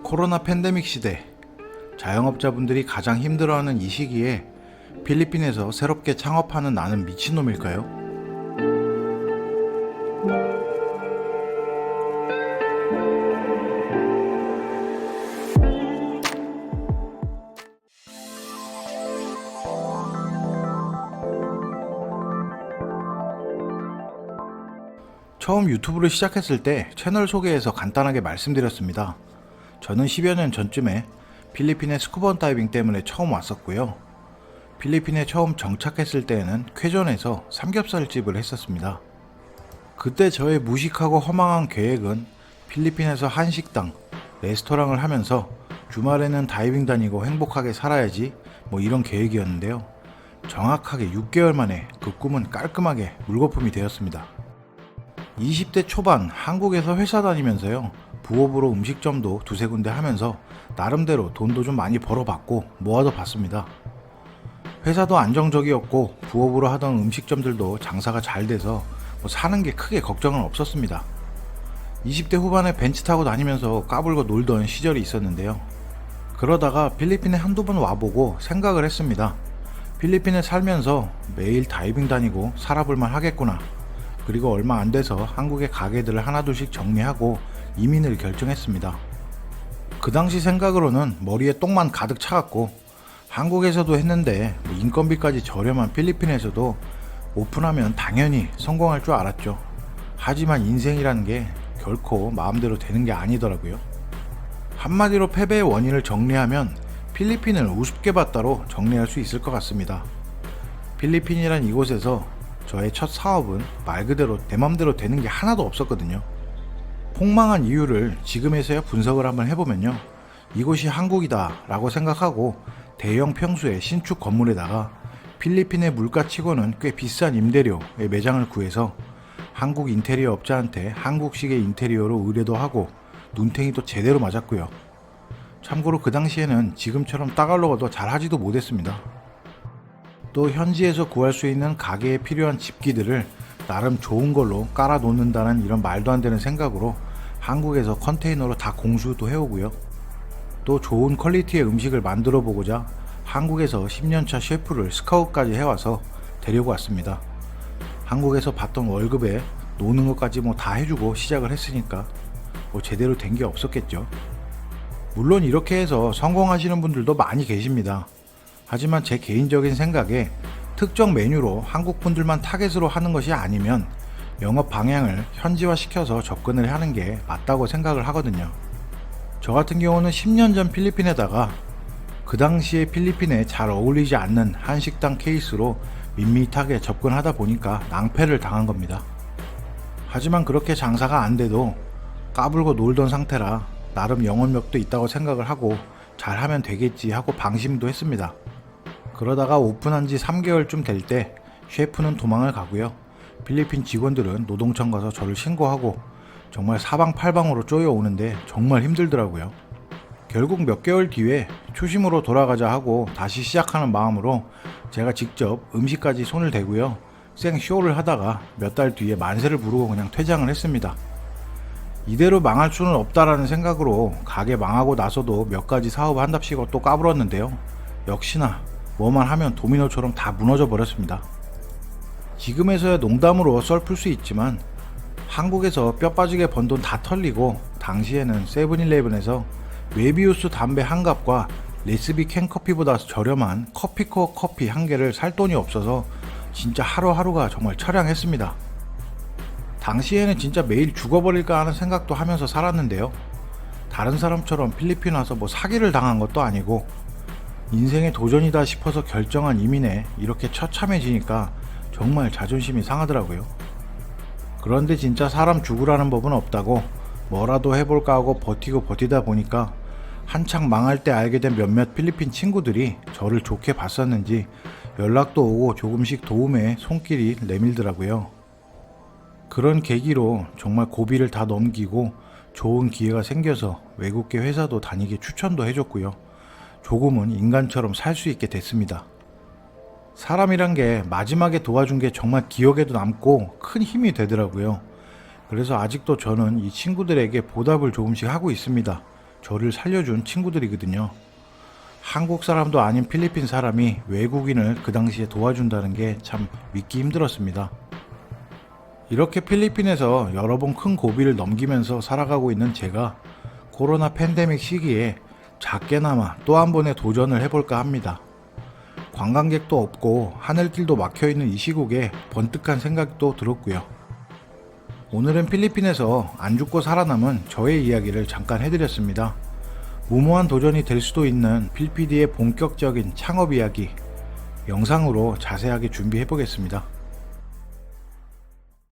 코로나 팬데믹 시대, 자영업자분들이 가장 힘들어하는 이 시기에 필리핀에서 새롭게 창업하는 나는 미친놈일까요? 처음 유튜브를 시작했을 때 채널 소개에서 간단하게 말씀드렸습니다. 저는 10여 년 전쯤에 필리핀에 스쿠버 다이빙 때문에 처음 왔었고요. 필리핀에 처음 정착했을 때에는 쾌전에서 삼겹살집을 했었습니다. 그때 저의 무식하고 허망한 계획은 필리핀에서 한식당, 레스토랑을 하면서 주말에는 다이빙 다니고 행복하게 살아야지 이런 계획이었는데요. 정확하게 6개월 만에 그 꿈은 깔끔하게 물거품이 되었습니다. 20대 초반 한국에서 회사 다니면서요, 부업으로 음식점도 두세 군데 하면서 나름대로 돈도 좀 많이 벌어봤고 모아도 봤습니다. 회사도 안정적이었고 부업으로 하던 음식점들도 장사가 잘 돼서 사는 게 크게 걱정은 없었습니다. 20대 후반에 벤츠 타고 다니면서 까불고 놀던 시절이 있었는데요. 그러다가 필리핀에 한두 번 와보고 생각을 했습니다. 필리핀에 살면서 매일 다이빙 다니고 살아볼만 하겠구나. 그리고 얼마 안 돼서 한국의 가게들을 하나둘씩 정리하고 이민을 결정했습니다. 그 당시 생각으로는 머리에 똥만 가득 차갖고 한국에서도 했는데 인건비까지 저렴한 필리핀에서도 오픈하면 당연히 성공할 줄 알았죠. 하지만 인생이라는 게 결코 마음대로 되는 게 아니더라고요. 한마디로 패배의 원인을 정리하면 필리핀을 우습게 봤다로 정리할 수 있을 것 같습니다. 필리핀이란 이곳에서 저의 첫 사업은 말 그대로 내 맘대로 되는 게 하나도 없었거든요. 폭망한 이유를 지금에서야 분석을 한번 해보면요, 이곳이 한국이다 라고 생각하고 대형 평수의 신축 건물에다가 필리핀의 물가치고는 꽤 비싼 임대료의 매장을 구해서 한국 인테리어 업자한테 한국식의 인테리어로 의뢰도 하고 눈탱이도 제대로 맞았고요. 참고로 그 당시에는 지금처럼 따갈로가도 잘 하지도 못했습니다. 또 현지에서 구할 수 있는 가게에 필요한 집기들을 나름 좋은 걸로 깔아 놓는다는 이런 말도 안 되는 생각으로 한국에서 컨테이너로 다 공수도 해오고요. 또 좋은 퀄리티의 음식을 만들어 보고자 한국에서 10년차 셰프를 스카웃까지 해와서 데리고 왔습니다. 한국에서 받던 월급에 노는 것까지 다 해주고 시작을 했으니까 제대로 된 게 없었겠죠. 물론 이렇게 해서 성공하시는 분들도 많이 계십니다. 하지만 제 개인적인 생각에 특정 메뉴로 한국 분들만 타겟으로 하는 것이 아니면 영업 방향을 현지화 시켜서 접근을 하는 게 맞다고 생각을 하거든요. 저 같은 경우는 10년 전 필리핀에다가 그 당시에 필리핀에 잘 어울리지 않는 한식당 케이스로 밋밋하게 접근하다 보니까 낭패를 당한 겁니다. 하지만 그렇게 장사가 안 돼도 까불고 놀던 상태라 나름 영업력도 있다고 생각을 하고 잘하면 되겠지 하고 방심도 했습니다. 그러다가 오픈한 지 3개월쯤 될 때 셰프는 도망을 가고요. 필리핀 직원들은 노동청 가서 저를 신고하고 정말 사방팔방으로 쪼여오는데 정말 힘들더라고요. 결국 몇 개월 뒤에 초심으로 돌아가자 하고 다시 시작하는 마음으로 제가 직접 음식까지 손을 대고요. 생쇼를 하다가 몇 달 뒤에 만세를 부르고 그냥 퇴장을 했습니다. 이대로 망할 수는 없다라는 생각으로 가게 망하고 나서도 몇 가지 사업 한답시고 또 까불었는데요. 역시나 뭐만 하면 도미노처럼 다 무너져 버렸습니다. 지금에서야 농담으로 썰 풀 수 있지만 한국에서 뼈 빠지게 번 돈 다 털리고 당시에는 세븐일레븐에서 메비우스 담배 한 갑과 레스비 캔커피보다 저렴한 커피코 커피 한 개를 살 돈이 없어서 진짜 하루하루가 정말 처량했습니다. 당시에는 진짜 매일 죽어버릴까 하는 생각도 하면서 살았는데요. 다른 사람처럼 필리핀 와서 사기를 당한 것도 아니고 인생의 도전이다 싶어서 결정한 이민에 이렇게 처참해지니까 정말 자존심이 상하더라고요. 그런데 진짜 사람 죽으라는 법은 없다고 뭐라도 해볼까 하고 버티다 보니까 한창 망할 때 알게 된 몇몇 필리핀 친구들이 저를 좋게 봤었는지 연락도 오고 조금씩 도움에 손길이 내밀더라고요. 그런 계기로 정말 고비를 다 넘기고 좋은 기회가 생겨서 외국계 회사도 다니게 추천도 해줬고요. 조금은 인간처럼 살 수 있게 됐습니다. 사람이란 게 마지막에 도와준 게 정말 기억에도 남고 큰 힘이 되더라고요. 그래서 아직도 저는 이 친구들에게 보답을 조금씩 하고 있습니다. 저를 살려준 친구들이거든요. 한국 사람도 아닌 필리핀 사람이 외국인을 그 당시에 도와준다는 게 참 믿기 힘들었습니다. 이렇게 필리핀에서 여러 번 큰 고비를 넘기면서 살아가고 있는 제가 코로나 팬데믹 시기에 작게나마 또 한 번의 도전을 해볼까 합니다. 관광객도 없고 하늘길도 막혀있는 이 시국에 번뜩한 생각도 들었고요. 오늘은 필리핀에서 안 죽고 살아남은 저의 이야기를 잠깐 해드렸습니다. 무모한 도전이 될 수도 있는 필피디의 본격적인 창업 이야기 영상으로 자세하게 준비해 보겠습니다.